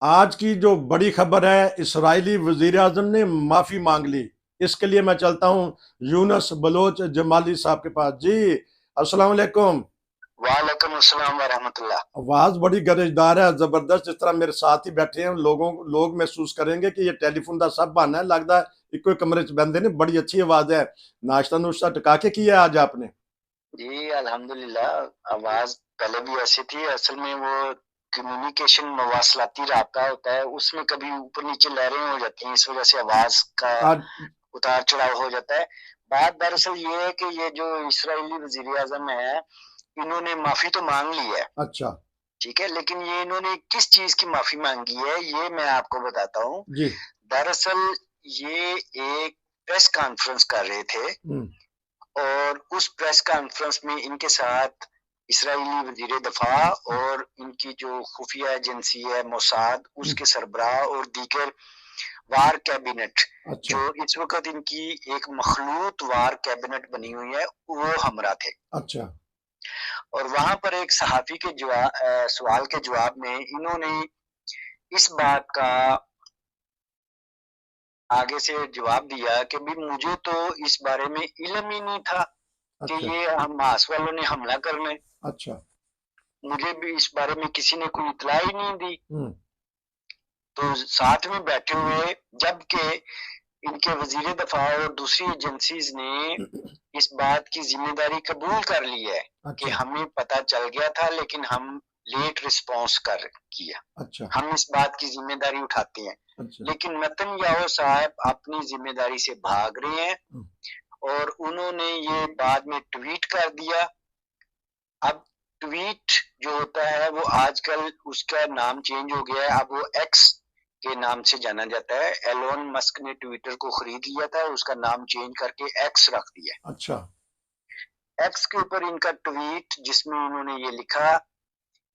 आज की जो बड़ी खबर है, इस्राइली वजीर आजम ने माफी मांग ली। इसके लिए मैं चलता हूँ यूनस बलोच जमाली साहब के पास। जी, अस्सलाम वालेकुम। वालेकुम अस्सलाम वरहमतुल्लाह। आवाज बड़ी गरजदार है, जबरदस्त। जिस तरह मेरे साथ ही बैठे हैं लोग महसूस करेंगे कि ये टेलीफोन का सब बहाना है। लगता है इको कमरे च बंदे ने। बड़ी अच्छी आवाज है। नाश्ता नुश्ता टका के किया आज आपने? जी अल्हम्दुलिल्लाह। आवाज पहले भी ऐसी थी। असल में वो कम्युनिकेशन मवासलाती राबता होता है, उसमें कभी ऊपर नीचे लहरें हो जाती हैं, इस वजह से आवाज का आज। उतार चढ़ाव हो जाता है। बात दरअसल ये है कि ये जो इसराइली वजीर आजम है, इन्होंने माफी तो मांग ली है, अच्छा। ठीक है, लेकिन ये इन्होंने किस चीज की माफी मांगी है ये मैं आपको बताता हूँ। जी। दरअसल ये एक प्रेस कॉन्फ्रेंस कर रहे थे, हम्म। और उस प्रेस कॉन्फ्रेंस में इनके साथ इसराइली वजीर दफा और इनकी जो खुफिया एजेंसी है मोसाद, हम्म। उसके सरबराह और दीगर वार कैबिनेट, अच्छा। जो इस वक्त इनकी एक मखलूत वार कैबिनेट बनी हुई है, वो हमरा थे। अच्छा। और वहां पर एक सहाफी के सवाल के जवाब में इन्होंने इस बात का आगे से जवाब दिया कि भी मुझे तो इस बारे में इल्म ही नहीं था कि अच्छा। ये हमास वालों ने हमला करना है। अच्छा। मुझे भी इस बारे में किसी ने कोई इतला ही नहीं दी। हम्म। तो साथ में बैठे हुए, जबकि इनके वजीर दफा और दूसरी एजेंसीज ने इस बात की जिम्मेदारी कबूल कर ली है कि अच्छा। हमें पता चल गया था, लेकिन हम लेट रिस्पॉन्स कर किया, अच्छा। हम इस बात की जिम्मेदारी उठाते हैं। अच्छा। लेकिन नेतन्याहू साहब अपनी जिम्मेदारी से भाग रहे हैं, हम्म। और उन्होंने ये बाद में ट्वीट कर दिया। अब ट्वीट जो होता है वो आजकल उसका नाम चेंज हो गया है, अब वो एक्स के नाम से जाना जाता है। एलोन मस्क ने ट्विटर को खरीद लिया था, उसका नाम चेंज करके एक्स रख दिया। अच्छा। एक्स के ऊपर इनका ट्वीट, जिसमें उन्होंने ये लिखा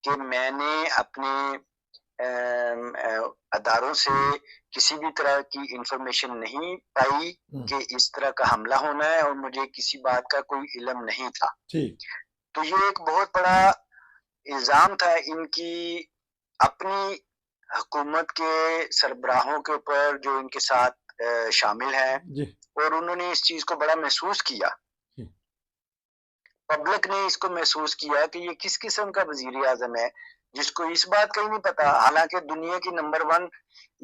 कि मैंने अपने अदारों से किसी भी तरह की इंफॉर्मेशन नहीं पाई हम्म। कि इस तरह का हमला होना है, और मुझे किसी बात का कोई इल्म नहीं था। ठीक। तो ये एक बहुत बड़ा इल्जाम था इनकी अपनी हुकूमत के सरबराहों के ऊपर जो इनके साथ शामिल हैं, जी। और उन्होंने इस चीज को बड़ा महसूस किया। जी। पब्लिक ने इसको महसूस किया कि ये किस किस्म का वजीर आजम है, जिसको इस बात का ही नहीं पता। हालांकि दुनिया की नंबर वन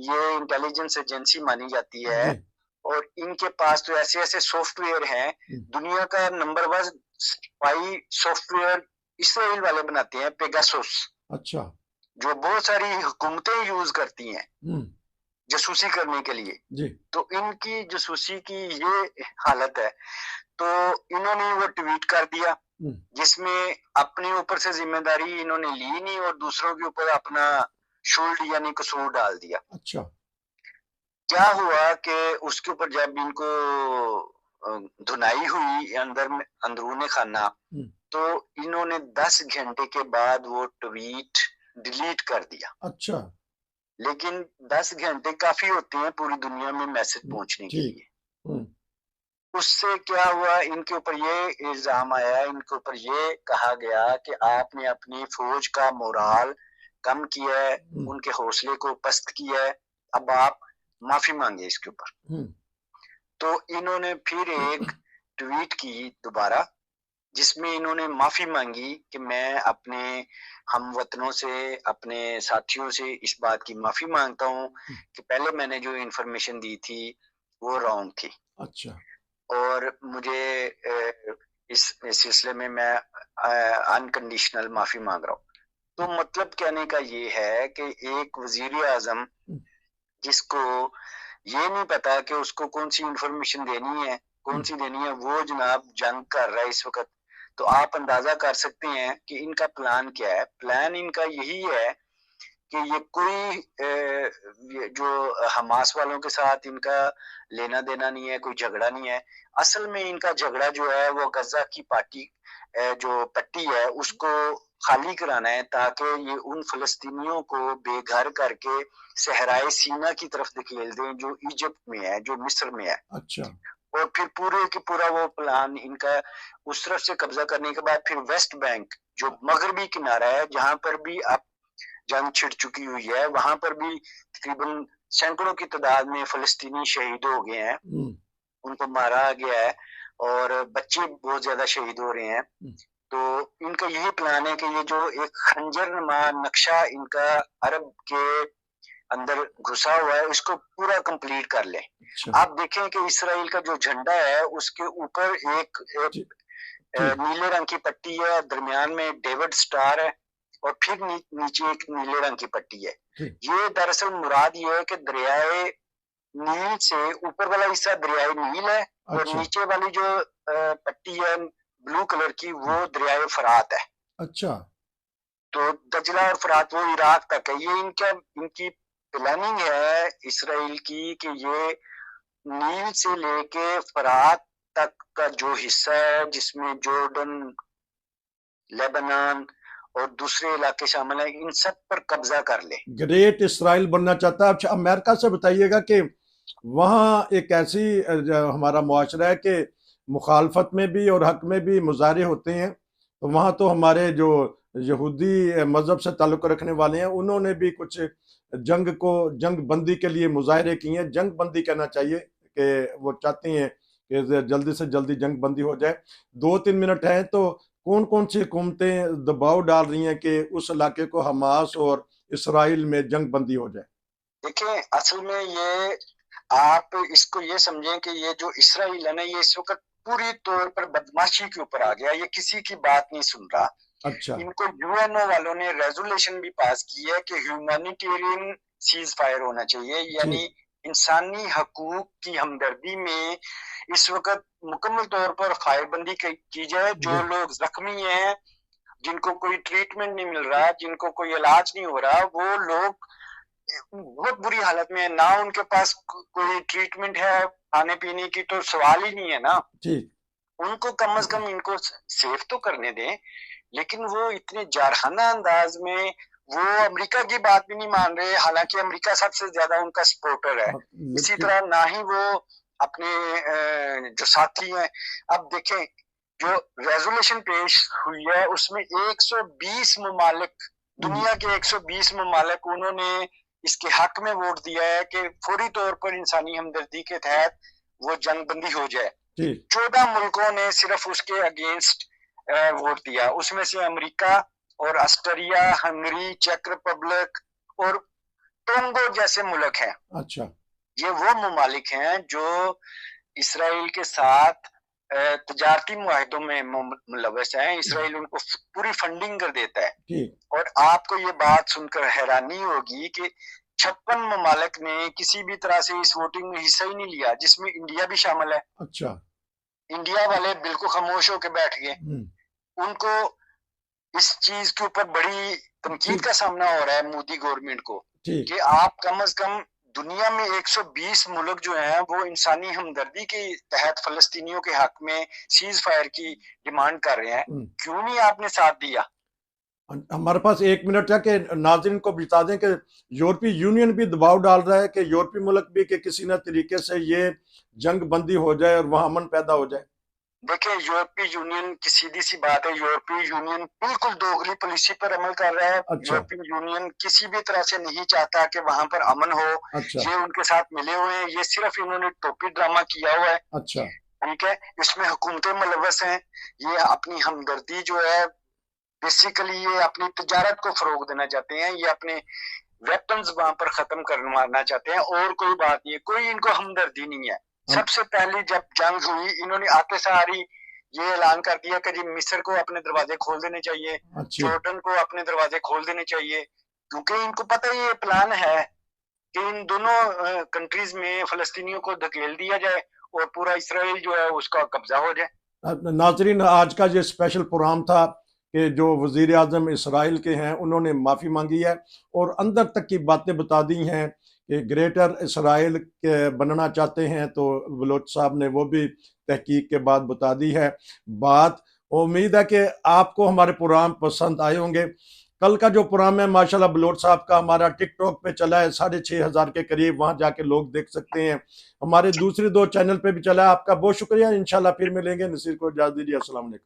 ये इंटेलिजेंस एजेंसी मानी जाती है, जी। और इनके पास तो ऐसे ऐसे सॉफ्टवेयर हैं। हम्म। दुनिया का number one spy software Israel वाले बनाते हैं, पेगासुस, अच्छा। जो बहुत सारी हुकूमतें यूज करती हैं हम्म। जासूसी करने के लिए। जी। तो इनकी जासूसी की ये हालत है। तो इन्होंने वो ट्वीट कर दिया, हम्म। जिसमें अपने ऊपर से जिम्मेदारी इन्होंने ली नहीं, और दूसरों के ऊपर अपना शुल्ड यानी कसूर डाल दिया। अच्छा। क्या हुआ कि उसके ऊपर जब इनको धुनाई हुई अंदर में अंदरूने खाना, हम्म। तो इन्होंने 10 घंटे के बाद वो ट्वीट डिलीट कर दिया। अच्छा। लेकिन 10 घंटे काफी होते हैं पूरी दुनिया में मैसेज हम्म। पहुंचने के ठीक। लिए। हम्म। उससे क्या हुआ, इनके ऊपर ये इल्जाम आया, इनके ऊपर ये कहा गया कि आपने अपनी फौज का मोराल कम किया है, हम्म। उनके हौसले को पस्त किया है, अब आप माफी मांगे इसके ऊपर। हम्म। तो इन्होंने फिर एक ट्वीट की दोबारा, जिसमें इन्होंने माफी मांगी कि मैं अपने हमवतनों से, अपने साथियों से इस बात की माफी मांगता हूं कि पहले मैंने जो इन्फॉर्मेशन दी थी वो रॉन्ग थी, अच्छा। और मुझे इस सिलसिले में मैं अनकंडीशनल माफी मांग रहा हूँ। तो मतलब कहने का ये है कि एक वजीर आजम हम्म। जिसको ये नहीं पता कि उसको कौन सी इंफॉर्मेशन देनी है, कौन हम्म। सी देनी है, वो जनाब जंग कर रहा है इस वक्त। तो आप अंदाजा कर सकते हैं कि इनका प्लान क्या है। प्लान इनका यही है कि ये कोई ये जो हमास वालों के साथ इनका लेना देना नहीं है, कोई झगड़ा नहीं है। असल में इनका झगड़ा जो है वो गजा की पार्टी जो पट्टी है उसको खाली कराना है, ताकि ये उन फलस्तीनियों को बेघर करके सहराए सीना की तरफ धकेल दें, जो इजिप्ट में है, जो मिस्र में है। अच्छा। और फिर पूरे के पूरा वो प्लान इनका उस तरफ से कब्जा करने के बाद फिर वेस्ट बैंक जो मगरबी किनारा है, जहां पर भी अब जंग छिड़ चुकी हुई है, वहां पर भी तकरीबन सैकड़ों की तादाद में फलस्तीनी शहीद हो गए हैं, उनको मारा गया है और बच्चे बहुत ज्यादा शहीद हो रहे हैं। तो इनका यही प्लान है कि ये जो एक खंजर नुमा नक्शा इनका अरब के अंदर घुसा हुआ है, इसको पूरा कंप्लीट कर ले। आप देखें कि इसराइल का जो झंडा है उसके ऊपर एक नीले रंग की पट्टी है, दरमियान में डेविड स्टार है और फिर नीचे एक नीले रंग की पट्टी है। ये दरअसल मुराद ये है कि दरियाए नील से ऊपर वाला हिस्सा दरियाए नील है और नीचे वाली जो पट्टी है ब्लू कलर की वो दरियाए फरात है। अच्छा, तो दजला और फरात वो इराक तक है। ये इनकी प्लानिंग है इसराइल की कि ये नील से लेके फरात तक का जो हिस्सा है जिसमें जॉर्डन, लेबनान और दूसरे इलाके शामिल है, इन सब पर कब्जा कर ले। ग्रेट इसराइल बनना चाहता है। अच्छा, अमेरिका से बताइएगा कि वहाँ एक ऐसी हमारा मुआशरा है कि मुखालफत में भी और हक में भी मुजाहरे होते हैं, तो वहाँ तो हमारे जो यहूदी मज़हब से ताल्लुक़ रखने वाले हैं उन्होंने भी कुछ जंग बंदी के लिए मुजाहरे किए हैं। जंग बंदी कहना चाहिए कि वो चाहती हैं कि जल्दी से जल्दी जंग बंदी हो जाए। 2-3 मिनट हैं, तो कौन कौन सी हुकूमतें दबाव डाल रही हैं कि उस इलाके को हमास और इसराइल में जंग बंदी हो जाए? देखिए, असल में ये आप इसको ये समझें कि ये जो इसराइल है ना, ये इस वक्त पूरी तौर पर बदमाशी के ऊपर आ गया, ये किसी की बात नहीं सुन रहा। अच्छा, इनको यूएनओ वालों ने रेजोल्यूशन भी पास की है कि ह्यूमैनिटेरियन सीज फायर होना चाहिए, यानी इंसानी हकूक की हमदर्दी में इस वक्त मुकम्मल तौर पर फायरबंदी की जाए। जो लोग जख्मी हैं, जिनको कोई ट्रीटमेंट नहीं मिल रहा, जिनको कोई इलाज नहीं हो रहा, वो लोग बहुत बुरी हालत में है ना, उनके पास कोई ट्रीटमेंट है, खाने पीने की तो सवाल ही नहीं है ना। उनको कम से कम इनको सेफ तो करने दें, लेकिन वो इतने जारहाना अंदाज में वो अमेरिका की बात भी नहीं मान रहे, हालांकि अमेरिका सबसे ज्यादा उनका सपोर्टर है। इसी तरह ना ही वो अपने जो साथी हैं, अब देखें जो रेजोल्यूशन पेश हुई है उसमें 120 ममालिक, दुनिया के 120 ममालिक, उन्होंने इसके हक में वोट दिया है कि फौरी तौर पर इंसानी हमदर्दी के तहत वो जंग बंदी हो जाए। 14 मुल्कों ने सिर्फ उसके अगेंस्ट वोट दिया, उसमें से अमेरिका और ऑस्ट्रिया, हंगरी, चेक रिपब्लिक और टोंगो जैसे मुल्क हैं। अच्छा, ये वो ममालिक हैं जो इसराइल के साथ तजारती मुआहदों में मुलव्वस हैं। इसराइल उनको पूरी फंडिंग कर देता है। और आपको ये बात सुनकर हैरानी होगी कि 56 ममालिक ने किसी भी तरह से इस वोटिंग में हिस्सा ही नहीं लिया, जिसमें इंडिया भी शामिल है। अच्छा, इंडिया वाले बिल्कुल खामोश होकर बैठ गए। उनको इस चीज के ऊपर बड़ी तनकीद का सामना हो रहा है मोदी गवर्नमेंट को कि आप कम से कम दुनिया में 120 मुल्क जो हैं वो इंसानी हमदर्दी के तहत फलस्तीनियों के हक में सीज फायर की डिमांड कर रहे हैं, क्यों नहीं आपने साथ दिया? हमारे पास 1 मिनट है कि नाज़रीन को बता दें कि यूरोपीय यूनियन भी दबाव डाल रहा है कि यूरोपीय मुल्क भी कि किसी न तरीके से ये जंग बंदी हो जाए और वहां अमन पैदा हो जाए। देखिए, यूरोपीय यूनियन की सीधी सी बात है, यूरोपीय यूनियन बिल्कुल दोगली पॉलिसी पर अमल कर रहा है। यूरोपीय यूनियन किसी भी तरह से नहीं चाहता कि वहां पर अमन हो। ये उनके साथ मिले हुए हैं, ये सिर्फ इन्होंने टोपी ड्रामा किया हुआ है। अच्छा, ठीक है, इसमें हुकूमतें मुलव्वस हैं। ये अपनी हमदर्दी जो है, बेसिकली ये अपनी तजारत को फरोग देना चाहते हैं, ये अपने वेपन्स वहां पर खत्म करना चाहते हैं, और कोई बात नहीं है, कोई इनको हमदर्दी नहीं है। सबसे पहले जब जंग हुई, इन्होंने आते सारी ये ऐलान कर दिया कि जी मिस्र को अपने दरवाजे खोल देने चाहिए, जॉर्डन को अपने दरवाजे खोल देने चाहिए, क्योंकि इनको पता है ये प्लान है कि इन दोनों कंट्रीज में फलस्तीनियों को धकेल दिया जाए और पूरा इसराइल जो है उसका कब्जा हो जाए। नाजरीन, आज का ये स्पेशल प्रोग्राम था कि जो वज़ीर आज़म इसराइल के हैं उन्होंने माफ़ी मांगी है और अंदर तक की बातें बता दी हैं कि ग्रेटर इसराइल के बनना चाहते हैं, तो बलोच साहब ने वो भी तहकीक के बाद बता दी है बात। उम्मीद है कि आपको हमारे प्रोग्राम पसंद आए होंगे। कल का जो प्रोग्राम है माशाल्लाह बलोच साहब का हमारा टिकटॉक पे चला है 6,500 के करीब, वहां जाके लोग देख सकते हैं। हमारे दूसरे 2 चैनल पे भी चला है। आपका बहुत शुक्रिया। इंशाल्लाह फिर मिलेंगे। नसीर को इजाज़त दीजिए। अस्सलाम वालेकुम।